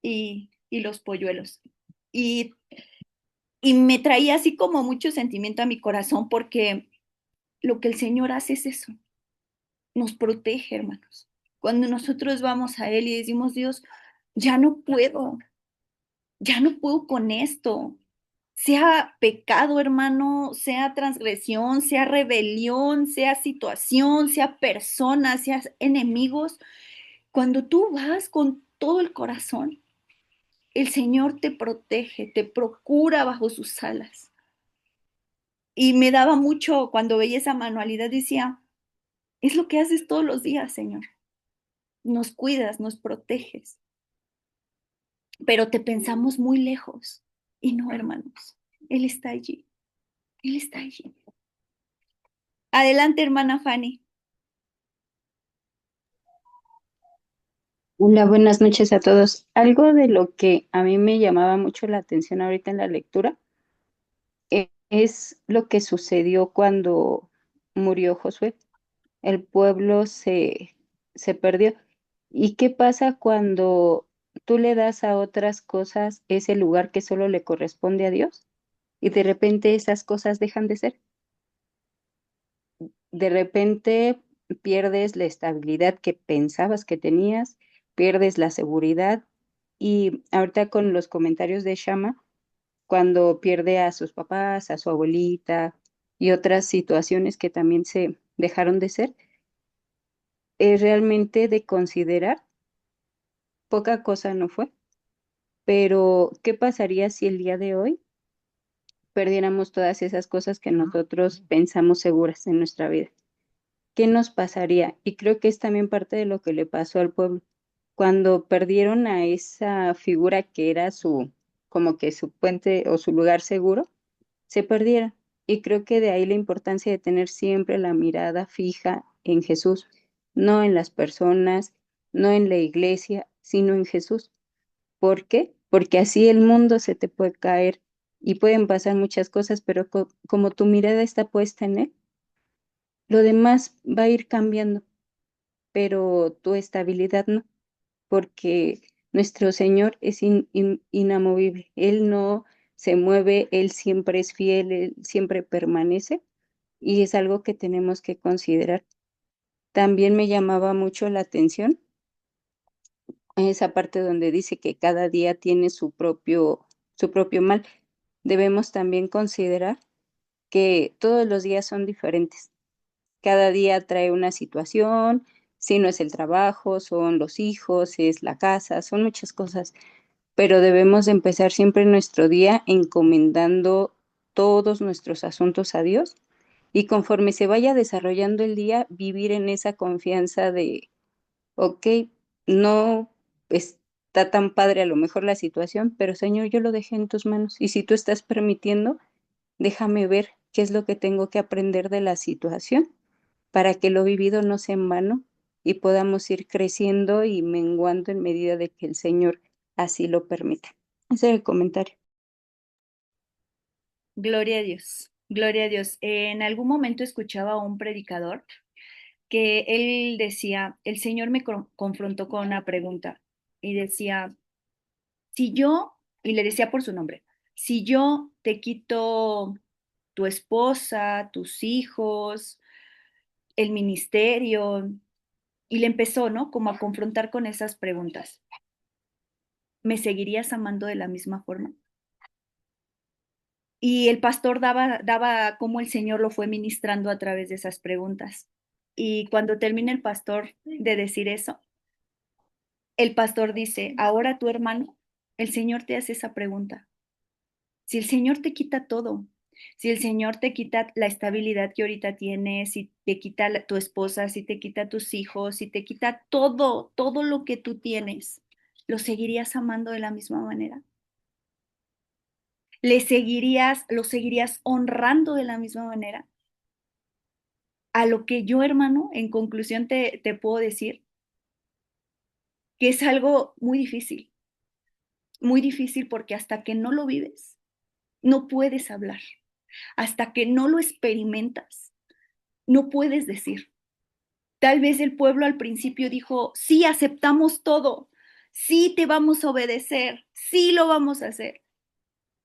y los polluelos. Y, y me traía así como mucho sentimiento a mi corazón porque lo que el Señor hace es eso, nos protege, hermanos. Cuando nosotros vamos a Él y decimos, Dios, ya no puedo, ya no puedo con esto. Sea pecado, hermano, sea transgresión, sea rebelión, sea situación, sea persona, sea enemigos. Cuando tú vas con todo el corazón, el Señor te protege, te procura bajo sus alas. Y me daba mucho cuando veía esa manualidad, decía, es lo que haces todos los días, Señor. Nos cuidas, nos proteges, pero te pensamos muy lejos. Y no, hermanos, Él está allí, Él está allí. Adelante, hermana Fanny. Hola, buenas noches a todos. Algo de lo que a mí me llamaba mucho la atención ahorita en la lectura es lo que sucedió cuando murió Josué. El pueblo se perdió. ¿Y qué pasa cuando tú le das a otras cosas ese lugar que solo le corresponde a Dios? Y de repente esas cosas dejan de ser. De repente pierdes la estabilidad que pensabas que tenías, pierdes la seguridad. Y ahorita con los comentarios de Shama, cuando pierde a sus papás, a su abuelita y otras situaciones que también se dejaron de ser, es realmente de considerar, poca cosa no fue, pero ¿qué pasaría si el día de hoy perdiéramos todas esas cosas que nosotros pensamos seguras en nuestra vida? ¿Qué nos pasaría? Y creo que es también parte de lo que le pasó al pueblo. Cuando perdieron a esa figura que era su, como que su puente o su lugar seguro, se perdieron. Y creo que de ahí la importancia de tener siempre la mirada fija en Jesús, no en las personas, no en la iglesia, sino en Jesús. ¿Por qué? Porque así el mundo se te puede caer y pueden pasar muchas cosas, pero como tu mirada está puesta en Él, lo demás va a ir cambiando, pero tu estabilidad no, porque nuestro Señor es inamovible. Él no se mueve, Él siempre es fiel, Él siempre permanece y es algo que tenemos que considerar. También me llamaba mucho la atención esa parte donde dice que cada día tiene su propio mal. Debemos también considerar que todos los días son diferentes. Cada día trae una situación, si no es el trabajo, son los hijos, es la casa, son muchas cosas, pero debemos de empezar siempre nuestro día encomendando todos nuestros asuntos a Dios y conforme se vaya desarrollando el día, vivir en esa confianza de, ok, no está tan padre a lo mejor la situación, pero Señor, yo lo dejé en tus manos y si tú estás permitiendo, déjame ver qué es lo que tengo que aprender de la situación para que lo vivido no sea en vano y podamos ir creciendo y menguando en medida de que el Señor así lo permita. Ese era el comentario. Gloria a Dios, gloria a Dios. En algún momento escuchaba a un predicador que él decía, el Señor me confrontó con una pregunta y decía, si yo, y le decía por su nombre, si yo te quito tu esposa, tus hijos, el ministerio, y le empezó, ¿no? Como a confrontar con esas preguntas. ¿Me seguirías amando de la misma forma? Y el pastor daba cómo el Señor lo fue ministrando a través de esas preguntas. Y cuando termina el pastor de decir eso, el pastor dice, ahora tu hermano, el Señor te hace esa pregunta. Si el Señor te quita todo, si el Señor te quita la estabilidad que ahorita tienes, si te quita tu esposa, si te quita tus hijos, si te quita todo, todo lo que tú tienes, ¿lo seguirías amando de la misma manera? ¿Lo seguirías honrando de la misma manera? A lo que yo, hermano, en conclusión te puedo decir que es algo muy difícil porque hasta que no lo vives, no puedes hablar, hasta que no lo experimentas, no puedes decir. Tal vez el pueblo al principio dijo, sí, aceptamos todo, sí te vamos a obedecer, sí lo vamos a hacer,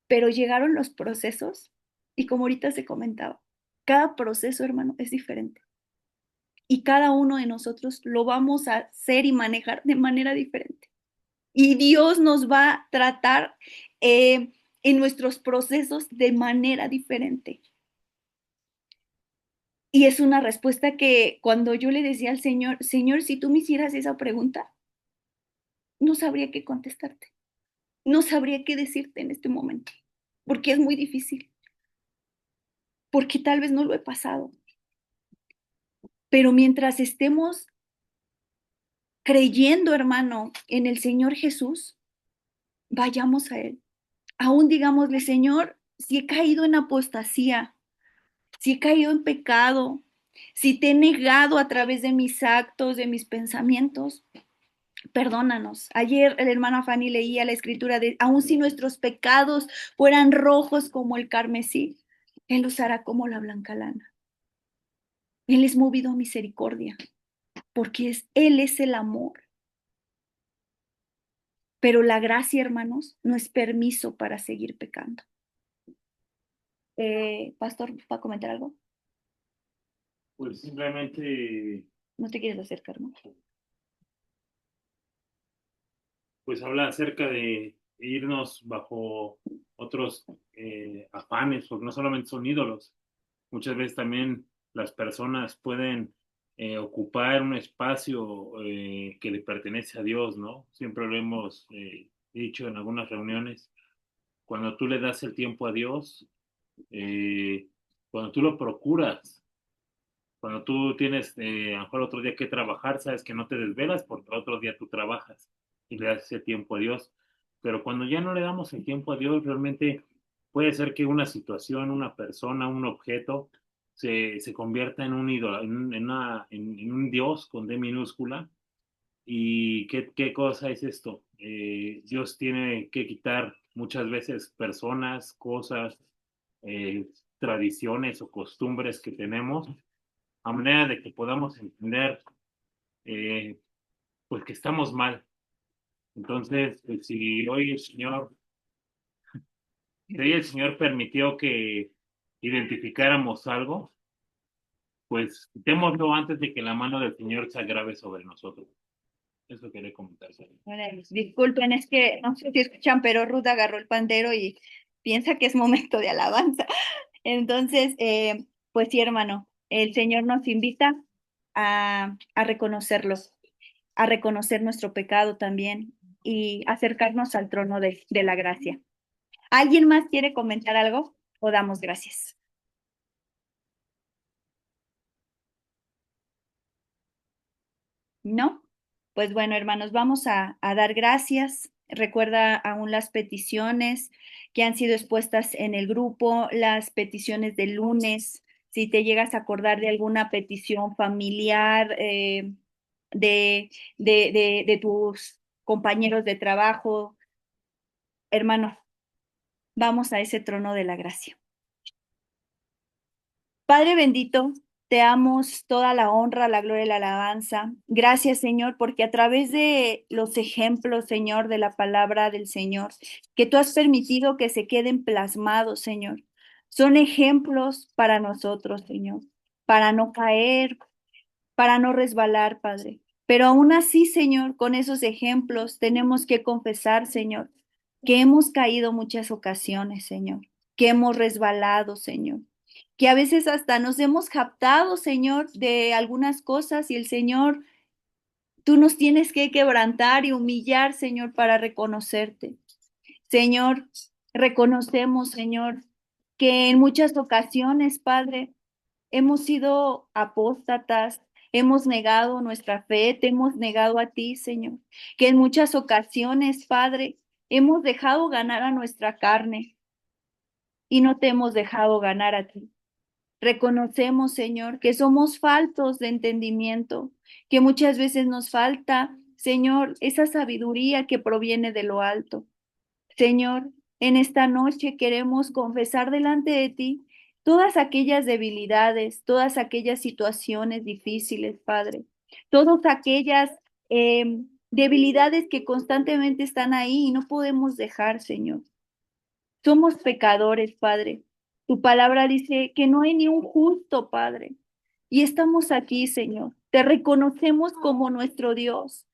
pero llegaron los procesos y como ahorita se comentaba, cada proceso, hermano, es diferente. Y cada uno de nosotros lo vamos a hacer y manejar de manera diferente. Y Dios nos va a tratar en nuestros procesos de manera diferente. Y es una respuesta que cuando yo le decía al Señor, Señor, si tú me hicieras esa pregunta, no sabría qué contestarte, no sabría qué decirte en este momento, porque es muy difícil, porque tal vez no lo he pasado. Pero mientras estemos creyendo, hermano, en el Señor Jesús, vayamos a Él. Aún digámosle, Señor, si he caído en apostasía, si he caído en pecado, si te he negado a través de mis actos, de mis pensamientos, perdónanos. Ayer la hermana Fanny leía la escritura de, aun si nuestros pecados fueran rojos como el carmesí, Él los hará como la blanca lana. Él es movido a misericordia, porque Él es el amor. Pero la gracia, hermanos, no es permiso para seguir pecando. Pastor, ¿va a comentar algo? Pues simplemente, ¿No te quieres acercar, no? pues habla acerca de irnos bajo otros afanes, porque no solamente son ídolos, muchas veces también las personas pueden ocupar un espacio que le pertenece a Dios, ¿no? Siempre lo hemos dicho en algunas reuniones, cuando tú le das el tiempo a Dios, eh, cuando tú lo procuras, cuando tú tienes a lo mejor otro día que trabajar, sabes que no te desvelas porque otro día tú trabajas y le das ese tiempo a Dios. Pero cuando ya no le damos el tiempo a Dios, realmente puede ser que una situación, una persona, un objeto se convierta en un ídolo, en un Dios con D minúscula. ¿Y qué cosa es esto? Dios tiene que quitar muchas veces personas, cosas, eh, tradiciones o costumbres que tenemos a manera de que podamos entender eh, pues que estamos mal. Entonces, si hoy el Señor permitió que identificáramos algo, pues quitémoslo antes de que la mano del Señor se agrave sobre nosotros. Eso quería comentar. Sara. Órale, disculpen, es que no sé si escuchan, pero Ruth agarró el pandero y piensa que es momento de alabanza. Entonces, pues sí, hermano, el Señor nos invita a reconocerlo, a reconocer nuestro pecado también y acercarnos al trono de la gracia. ¿Alguien más quiere comentar algo o damos gracias? ¿No? Pues bueno, hermanos, vamos a dar gracias. Recuerda aún las peticiones que han sido expuestas en el grupo, las peticiones del lunes. Si te llegas a acordar de alguna petición familiar, de, de tus compañeros de trabajo, hermano, vamos a ese trono de la gracia. Padre bendito, te damos toda la honra, la gloria y la alabanza. Gracias, Señor, porque a través de los ejemplos, Señor, de la palabra del Señor, que tú has permitido que se queden plasmados, Señor, son ejemplos para nosotros, Señor, para no caer, para no resbalar, Padre. Pero aún así, Señor, con esos ejemplos tenemos que confesar, Señor, que hemos caído muchas ocasiones, Señor, que hemos resbalado, Señor, que a veces hasta nos hemos captado, Señor, de algunas cosas y el Señor, tú nos tienes que quebrantar y humillar, Señor, para reconocerte. Señor, reconocemos, Señor, que en muchas ocasiones, Padre, hemos sido apóstatas, hemos negado nuestra fe, te hemos negado a ti, Señor, que en muchas ocasiones, Padre, hemos dejado ganar a nuestra carne y no te hemos dejado ganar a ti. Reconocemos, Señor, que somos faltos de entendimiento, que muchas veces nos falta, Señor, esa sabiduría que proviene de lo alto. Señor, en esta noche queremos confesar delante de ti todas aquellas debilidades, todas aquellas situaciones difíciles, Padre, todas aquellas debilidades que constantemente están ahí y no podemos dejar, Señor. Somos pecadores, Padre. Tu palabra dice que no hay ni un justo, Padre. Y estamos aquí, Señor. Te reconocemos como nuestro Dios,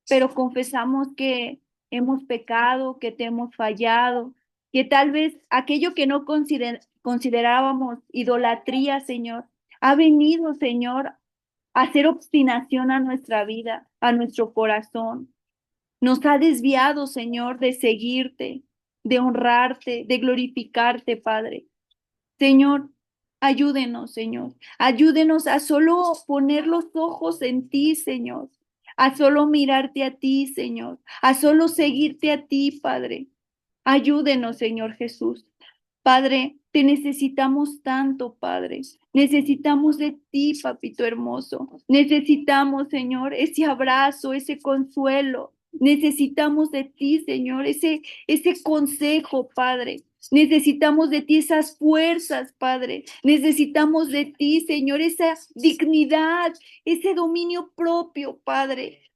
pero confesamos que hemos pecado, que te hemos fallado, que tal vez aquello que no considerábamos idolatría, Señor, ha venido, Señor, a hacer obstinación a nuestra vida, a nuestro corazón. Nos ha desviado, Señor, de seguirte, de honrarte, de glorificarte, Padre. Señor, ayúdenos, Señor. Ayúdenos a solo poner los ojos en ti, Señor. A solo mirarte a ti, Señor. A solo seguirte a ti, Padre. Ayúdenos, Señor Jesús. Padre, te necesitamos tanto, Padre. Necesitamos de ti, papito hermoso. Necesitamos, Señor, ese abrazo, ese consuelo. Necesitamos de ti, Señor, ese consejo, Padre. Necesitamos de ti esas fuerzas, Padre. Necesitamos de ti, Señor, esa dignidad, ese dominio propio, Padre.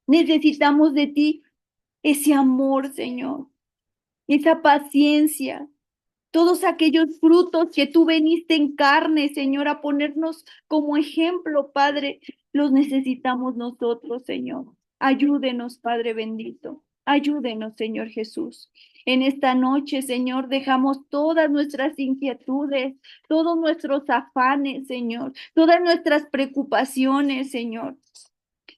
Necesitamos de ti ese amor, Señor, esa paciencia, todos aquellos frutos que tú veniste en carne, Señor, a ponernos como ejemplo, Padre, los necesitamos nosotros, Señor. Ayúdenos, Padre bendito. Ayúdenos, Señor Jesús. En esta noche, Señor, dejamos todas nuestras inquietudes, todos nuestros afanes, Señor, todas nuestras preocupaciones, Señor.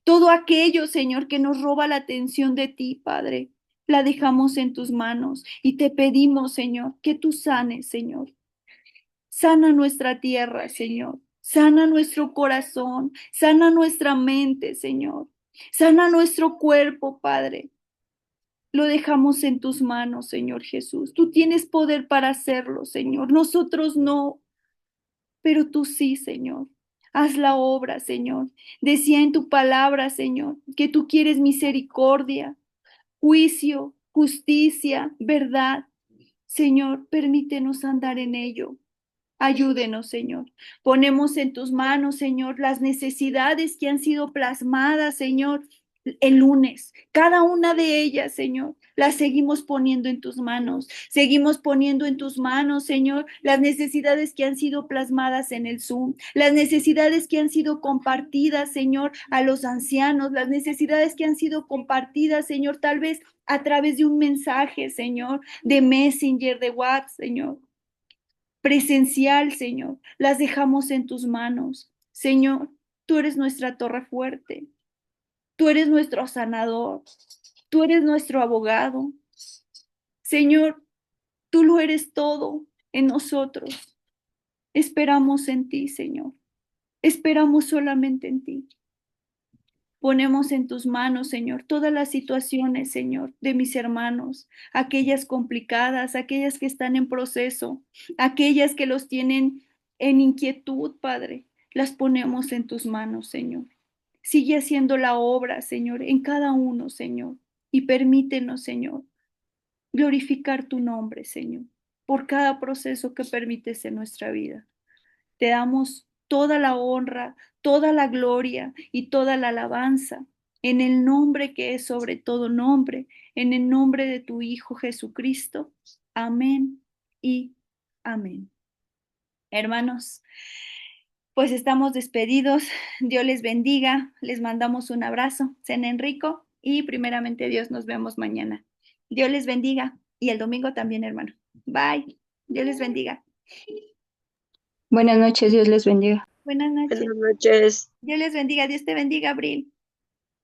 Todo aquello, Señor, que nos roba la atención de ti, Padre, la dejamos en tus manos y te pedimos, Señor, que tú sanes, Señor. Sana nuestra tierra, Señor. Sana nuestro corazón, sana nuestra mente, Señor. Sana nuestro cuerpo, Padre. Lo dejamos en tus manos, Señor Jesús. Tú tienes poder para hacerlo, Señor. Nosotros no, pero tú sí, Señor. Haz la obra, Señor. Decía en tu palabra, Señor, que tú quieres misericordia, juicio, justicia, verdad. Señor, permítenos andar en ello. Ayúdenos, Señor. Ponemos en tus manos, Señor, las necesidades que han sido plasmadas, Señor, el lunes. Cada una de ellas, Señor, las seguimos poniendo en tus manos. Seguimos poniendo en tus manos, Señor, las necesidades que han sido plasmadas en el Zoom, las necesidades que han sido compartidas, Señor, a los ancianos, las necesidades que han sido compartidas, Señor, tal vez a través de un mensaje, Señor, de Messenger, de WhatsApp, Señor. Presencial, Señor, las dejamos en tus manos. Señor, tú eres nuestra torre fuerte, tú eres nuestro sanador, tú eres nuestro abogado. Señor, tú lo eres todo en nosotros. Esperamos en ti, Señor. Esperamos solamente en ti. Ponemos en tus manos, Señor, todas las situaciones, Señor, de mis hermanos, aquellas complicadas, aquellas que están en proceso, aquellas que los tienen en inquietud, Padre. Las ponemos en tus manos, Señor. Sigue haciendo la obra, Señor, en cada uno, Señor. Y permítenos, Señor, glorificar tu nombre, Señor, por cada proceso que permites en nuestra vida. Te damos toda la honra, toda la gloria y toda la alabanza en el nombre que es sobre todo nombre, en el nombre de tu Hijo Jesucristo. Amén y amén. Hermanos, pues estamos despedidos. Dios les bendiga. Les mandamos un abrazo. Cenen rico y primeramente Dios nos vemos mañana. Dios les bendiga y el domingo también, hermano. Bye. Dios les bendiga. Buenas noches, Dios les bendiga. Buenas noches. Buenas noches. Dios les bendiga. Dios te bendiga, Abril.